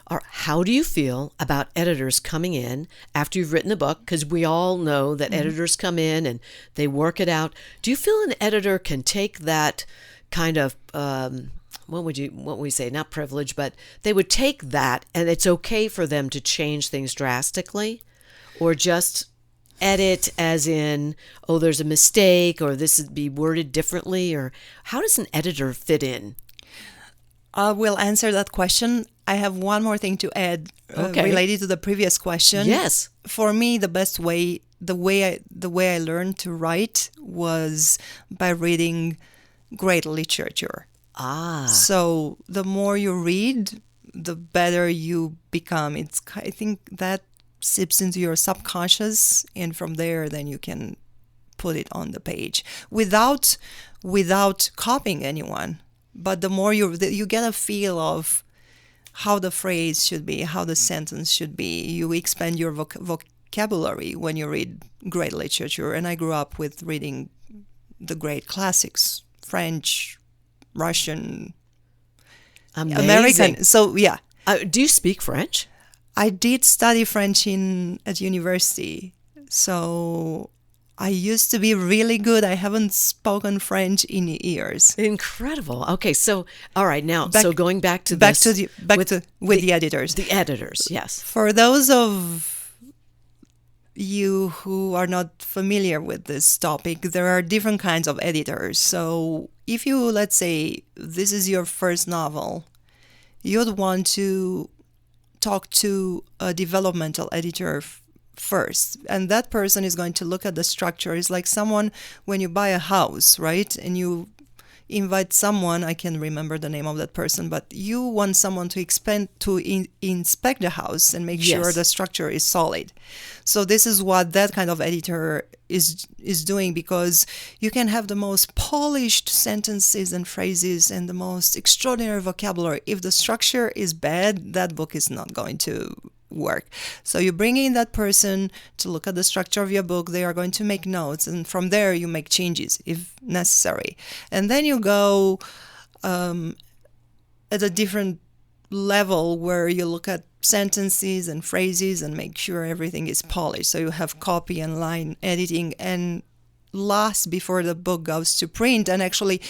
How do you feel about editors coming in after you've written a book? Because we all know that editors come in and they work it out. Do you feel an editor can take that kind of, what would we say, not privilege, but they would take that and it's okay for them to change things drastically? Or just edit as in, oh, there's a mistake, or this would be worded differently? Or how does an editor fit in? I will answer that question. I have one more thing to add related to the previous question. Yes. For me, the best way, the way I learned to write was by reading great literature. So the more you read, the better you become. I think that seeps into your subconscious, and from there, then you can put it on the page without copying anyone. But the more you get a feel of how the phrase should be, how the sentence should be. You expand your vocabulary when you read great literature. And I grew up with reading the great classics, French, Russian, American. So, yeah. Do you speak French? I did study French at university. So I used to be really good. I haven't spoken French in years. Incredible. Okay, so all right, now going back to the editors. The editors, yes. For those of you who are not familiar with this topic, there are different kinds of editors. So if you, let's say, this is your first novel, you'd want to talk to a developmental editor first, and that person is going to look at the structure. It's like someone when you buy a house, right, and you invite someone, I can't remember the name of that person, but you want someone to inspect the house and make sure the structure is solid. So this is what that kind of editor is doing, because you can have the most polished sentences and phrases and the most extraordinary vocabulary. If the structure is bad, that book is not going to work. So you bring in that person to look at the structure of your book. They are going to make notes, and from there you make changes if necessary. And then you go at a different level where you look at sentences and phrases and make sure everything is polished. So you have copy and line editing, and last before the book goes to print, and actually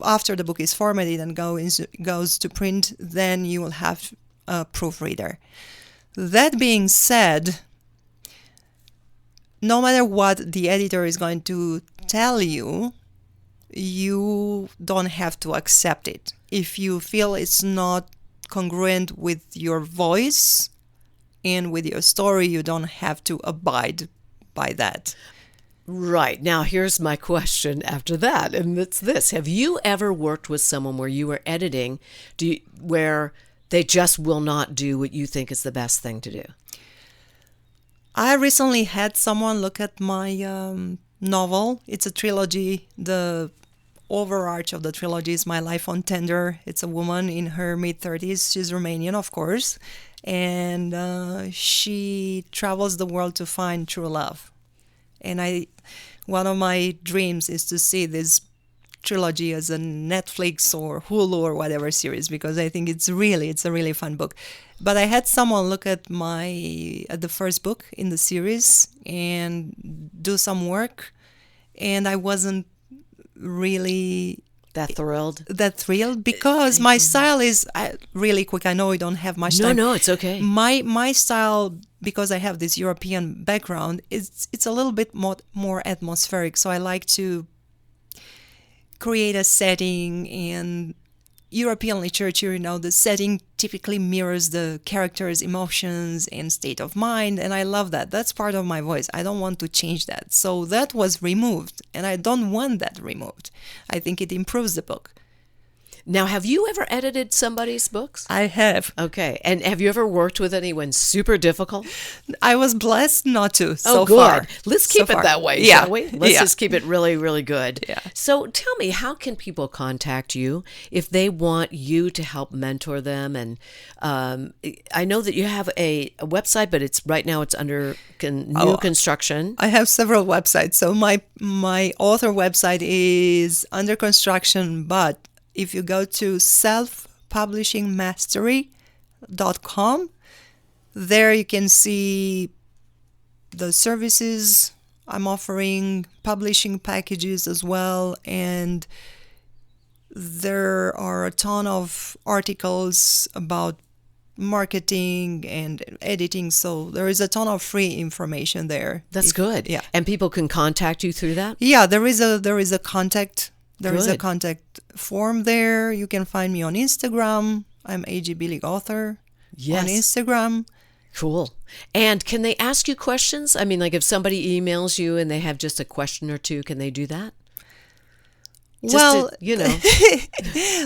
after the book is formatted and goes to print, then you will have a proofreader. That being said, no matter what the editor is going to tell you, you don't have to accept it. If you feel it's not congruent with your voice and with your story, you don't have to abide by that. Right. Now, here's my question after that, and it's this. Have you ever worked with someone where you were editing where they just will not do what you think is the best thing to do? I recently had someone look at my novel. It's a trilogy. The overarch of the trilogy is My Life on Tender. It's a woman in her mid-30s. She's Romanian, of course. And she travels the world to find true love. And one of my dreams is to see this trilogy as a Netflix or Hulu or whatever series, because I think it's a really fun book. But I had someone look at the first book in the series and do some work, and I wasn't really that thrilled because my style is really quick. I know we don't have much time. No, it's okay. My style, because I have this European background, it's a little bit more atmospheric. So I like to create a setting, and European literature, the setting typically mirrors the character's emotions and state of mind, and I love that. That's part of my voice. I don't want to change that. So that was removed, and I don't want that removed. I think it improves the book. Now, have you ever edited somebody's books? I have. Okay. And have you ever worked with anyone super difficult? I was blessed not to so good. far. Let's keep it that way, shall we? Let's just keep it really, really good. Yeah. So tell me, how can people contact you if they want you to help mentor them? And I know that you have a website, but right now it's under new construction. I have several websites. So my author website is under construction, but if you go to selfpublishingmastery.com, there you can see the services I'm offering, publishing packages as well, and there are a ton of articles about marketing and editing, so there is a ton of free information there. That's good. Yeah. And people can contact you through that? Yeah, there is a contact. There is a Good. contact form there. You can find me on Instagram. I'm A.G. Billig author on Instagram. Cool. And can they ask you questions? I mean, like if somebody emails you and they have just a question or two, can they do that?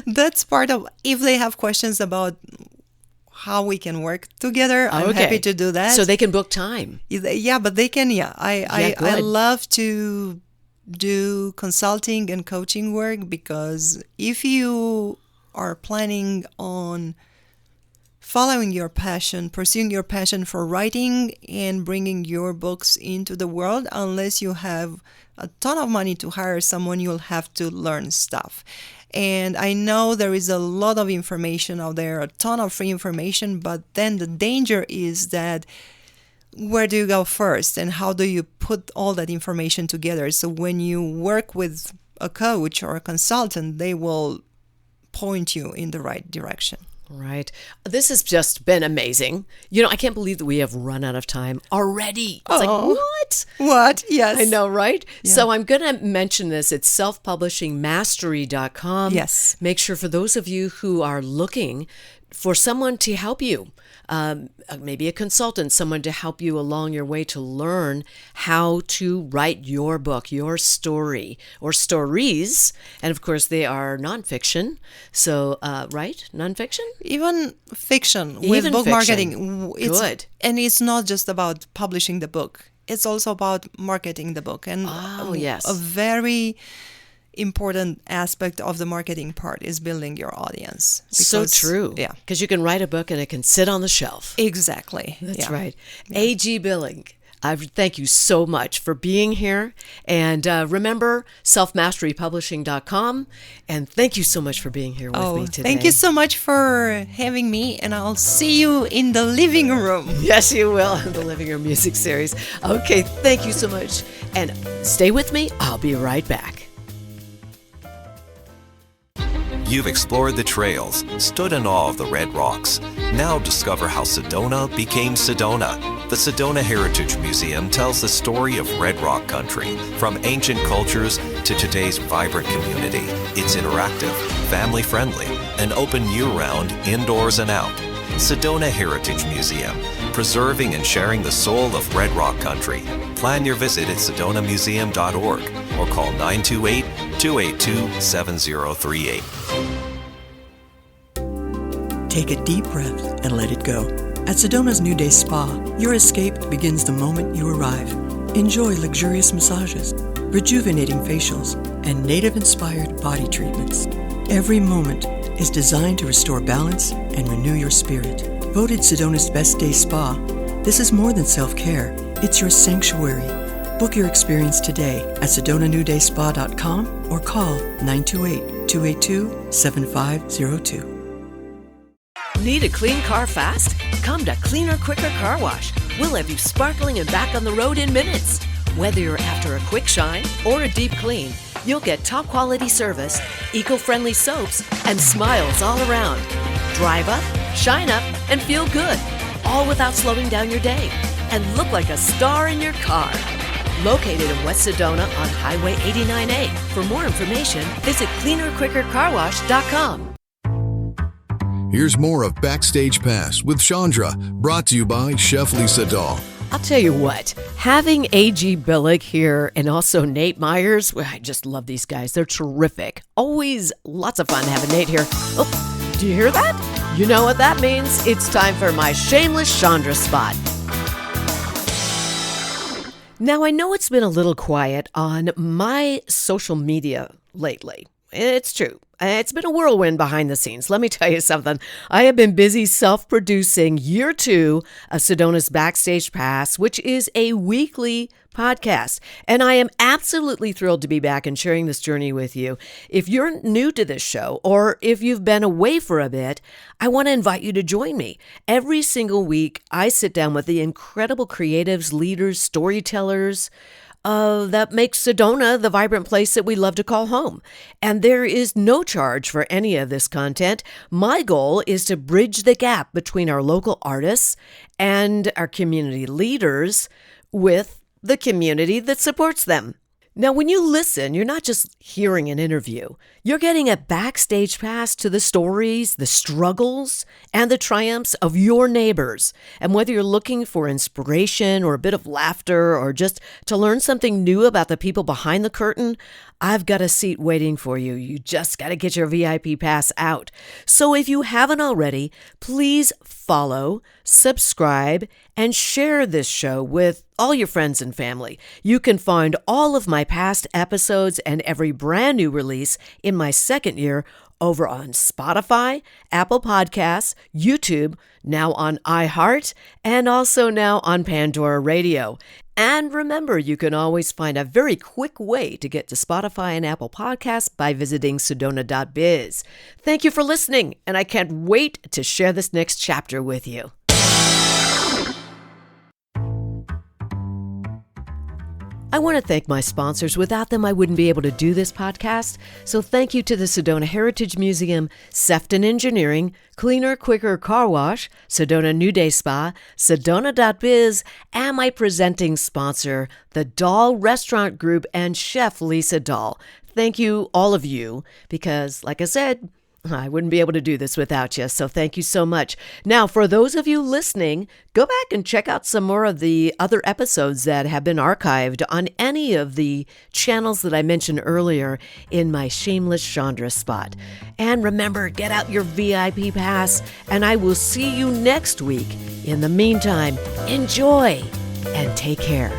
That's part of, if they have questions about how we can work together, I'm happy to do that. So they can book time. Yeah, but they can, I good. love to do consulting and coaching work, because if you are planning on following your passion, pursuing your passion for writing and bringing your books into the world, unless you have a ton of money to hire someone, you'll have to learn stuff. And I know there is a lot of information out there, a ton of free information, but then the danger is that where do you go first, and how do you put all that information together? So when you work with a coach or a consultant, they will point you in the right direction. Right. This has just been amazing. I can't believe that we have run out of time already. It's like, what? What? Yes. I know, right? Yeah. So I'm going to mention this. It's selfpublishingmastery.com. Yes. Make sure, for those of you who are looking for someone to help you, maybe a consultant, someone to help you along your way to learn how to write your book, your story, or stories. And of course, they are nonfiction. So, right? Nonfiction? Even fiction with Even book fiction. marketing. Good. And it's not just about publishing the book. It's also about marketing the book. And yes. a very important aspect of the marketing part is building your audience. So true. Yeah. Because you can write a book and it can sit on the shelf. Exactly. That's Yeah. right. A.G. Billig. I thank you so much for being here. And remember, selfmasterypublishing.com. And thank you so much for being here with me today. Thank you so much for having me. And I'll see you in the living room. Yes, you will, in the Living Room Music Series. Okay, thank you so much. And stay with me. I'll be right back. You've explored the trails, stood in awe of the red rocks. Now discover how Sedona became Sedona. The Sedona Heritage Museum tells the story of Red Rock country, from ancient cultures to today's vibrant community. It's interactive, family-friendly, and open year-round, indoors and out. Sedona Heritage Museum, preserving and sharing the soul of Red Rock country. Plan your visit at sedonamuseum.org or call 928-282-7038. Take a deep breath and let it go. At Sedona's New Day Spa, your escape begins the moment you arrive. Enjoy luxurious massages, rejuvenating facials, and native-inspired body treatments. Every moment is designed to restore balance and renew your spirit. Voted Sedona's Best Day Spa, this is more than self-care. It's your sanctuary. Book your experience today at sedonanewdayspa.com or call 928-282-7502. Need a clean car fast? Come to Cleaner Quicker Car Wash. We'll have you sparkling and back on the road in minutes. Whether you're after a quick shine or a deep clean, you'll get top quality service, eco-friendly soaps, and smiles all around. Drive up, shine up, and feel good, all without slowing down your day. And look like a star in your car. Located in West Sedona on Highway 89A. For more information, visit cleanerquickercarwash.com. Here's more of Backstage Pass with Chandra, brought to you by Chef Lisa Dahl. I'll tell you what, having A.G. Billig here and also Nate Meyers, well, I just love these guys. They're terrific. Always lots of fun having Nate here. Oh, do you hear that? You know what that means. It's time for my shameless Chandra spot. Now, I know it's been a little quiet on my social media lately. It's true. It's been a whirlwind behind the scenes. Let me tell you something. I have been busy self-producing year 2 of Sedona's Backstage Pass, which is a weekly podcast. And I am absolutely thrilled to be back and sharing this journey with you. If you're new to this show, or if you've been away for a bit, I want to invite you to join me. Every single week, I sit down with the incredible creatives, leaders, storytellers, that makes Sedona the vibrant place that we love to call home. And there is no charge for any of this content. My goal is to bridge the gap between our local artists and our community leaders with the community that supports them. Now, when you listen, you're not just hearing an interview. You're getting a backstage pass to the stories, the struggles, and the triumphs of your neighbors. And whether you're looking for inspiration or a bit of laughter or just to learn something new about the people behind the curtain, I've got a seat waiting for you. You just got to get your VIP pass out. So if you haven't already, please follow, subscribe, and share this show with all your friends and family. You can find all of my past episodes and every brand new release in my second year over on Spotify, Apple Podcasts, YouTube, now on iHeart, and also now on Pandora Radio. And remember, you can always find a very quick way to get to Spotify and Apple Podcasts by visiting sedona.biz. Thank you for listening, and I can't wait to share this next chapter with you. I want to thank my sponsors. Without them, I wouldn't be able to do this podcast. So thank you to the Sedona Heritage Museum, Sefton Engineering, Cleaner Quicker Car Wash, Sedona New Day Spa, Sedona.biz, and my presenting sponsor, the Dahl Restaurant Group and Chef Lisa Dahl. Thank you, all of you, because, like I said, I wouldn't be able to do this without you, so thank you so much. Now, for those of you listening, go back and check out some more of the other episodes that have been archived on any of the channels that I mentioned earlier in my shameless Chandra spot. And remember, get out your VIP pass, and I will see you next week. In the meantime, enjoy and take care.